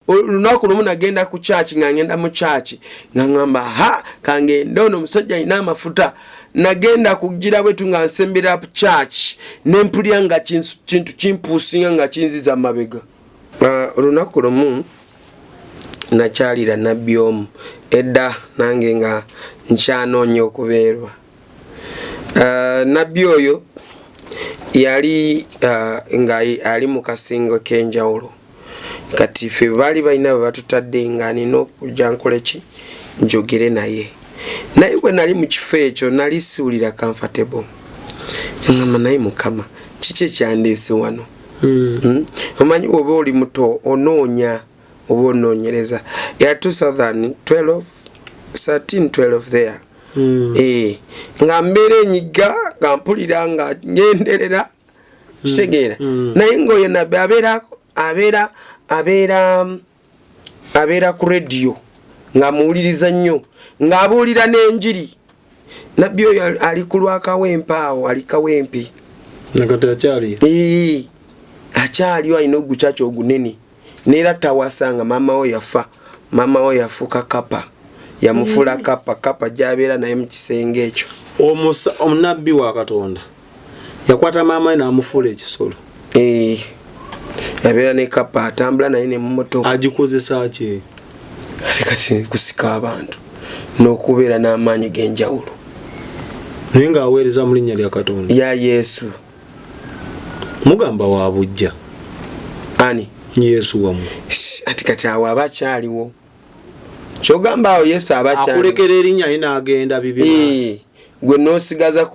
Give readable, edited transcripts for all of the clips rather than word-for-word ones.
olunaku lumu nagenda ku church nga ngenda mu church nga ngamba ha kange ndono omusajja alina amafuta nagenda kugira bwetu nga nsembera ku church nempulira nga kintu kimpuusinga nga kinziza mabega. Olunaku lumu nakyalira nabbi omu edda nange nga nkyanoonya okubeerwa. Nabbi oyo yali nga ali mu kasingo k'enjawulo kati ffe baali balina bwe batutadde nga nina okujja nkoleki njogere naye bwe nali mu kifo ekyo nali siwulira comfortable ngamba naye Mukama kiki ekyandeese wano. Omanyi oba oli muto onoonya oba onoonyereza ya 2012 there nga mbeera enyiga nga mpulira nga ngenderera kitegeera naye ng'oyo nabbi abeera ku radio nga muwuliriza nnyo ng'abuulira n'enjiri. Nabbi oyo ali ku lwakawempe awo ali kawempe akyaliyo alina ogukyaki ogunene neera tawasanga maama we yafa. Maama we yafuuka kapa yamufuula kapa gy'abeera naye mu kisenge ekyo. Omnabbi wa Katonda yakwata maama we n'amufuula ekisolo. Yabeera ne kapa atambula naye ne mu mmotoka. Agikozesa ki? Kati kusika abantu n'okubeera n'amaanyi g'enjawulo. Naye ng'aweereza mu linnya lya Katonda. Ya Yesu. Mugamba wa bujja. Ani? Yesu wamu. Ati kati awo aba akyaliwo. Kyogamba awo Yesu aba akyaliwo. Akulekera erinnya ye n'agenda bibiri. Gwe n'osigaza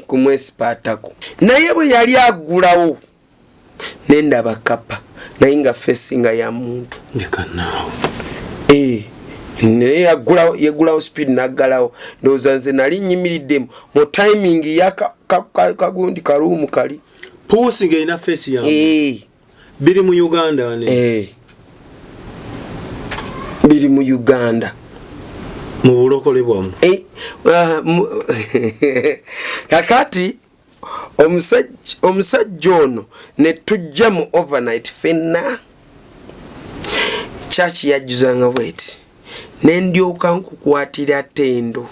kumwesipaatako. Naye bwe yali agulawo nendaba kapa naye nga fesi nga ya muntu. Leka naawe. Naye yagulawo speed naggalawo ndowooza nze nali nnyimiridde mu timing ya kagundi kaluumu kali. Puusi ng'erina fesi yamu. Biri mu Uganda ne. Biri mu Uganda. Mu bulokole bwamu. Kakati omusajja ono ne tujja mu overnight fenna church yajjuzanga bweti nendyoka nkukwatira ttendo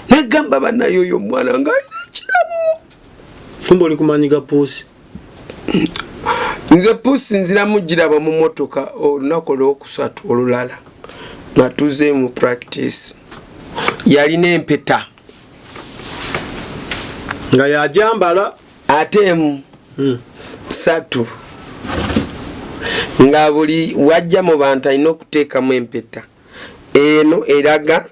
negamba bannayo oyo omwana nga alina ekiramu. Fumbo oli kumanyiga puusi? Nze puusi nziramu giraba mu mmotoka olunaku olwokusatu olulala nga tuze mu practice. Yalina empeta nga yajambala atemu satu nga buli wajja mu bantu alina okuteekamu empeta eno eraga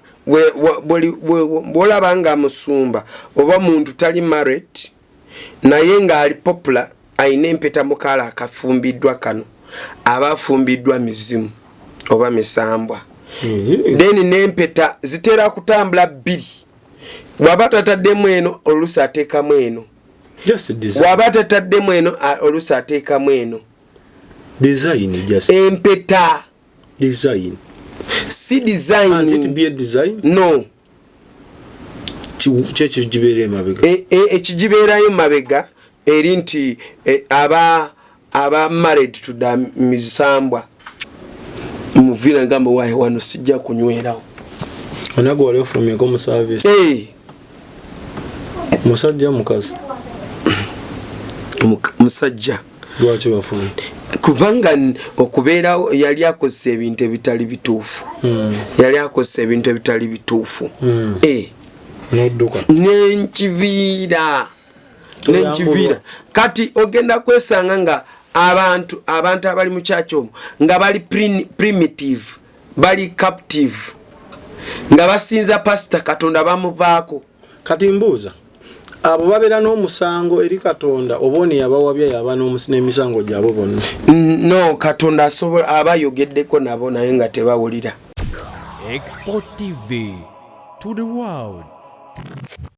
bwolaba nga musumba oba muntu tali married naye nga ali popular alina empeta mu kala akafumbiddwa kano aba afumbiddwa mizimu oba misambwa. Then n'empeta zitera kutambula bbiri. Waba tataddemu eno oluusi ateekamu eno. Waba tataddemu eno oluusi ateekamu eno. Design just. Empeta. Design. Si design. Can't it be a design? No. Ekigibeerayo mabega. Ekigibeerayo mabega eri nti aba married to the misambwa. Muvira ngamba wahe wano sijja kunywerawo. Onago wali ofulumyeko mu service. Musajja mukazi. Musajja. Lwaki bafulumye? Kubanga okubeerawo yali akozesa ebintu ebitali bituufu. Yali akozesa ebintu ebitali bituufu. N'odduka. N'enkiviira. Kati ogenda kwesanga nga abantu abali mu church omwo nga bali primitive, bali captive, nga basinza pastor Katonda bamuvaako. Kati mbuuza abo babeera n'omusango eri Katonda obone yabawabya yaba n'emisango gyabo bonna? No, Katonda asobola abayogeddeko nabo naye nga tebawulira. Export TV to the world.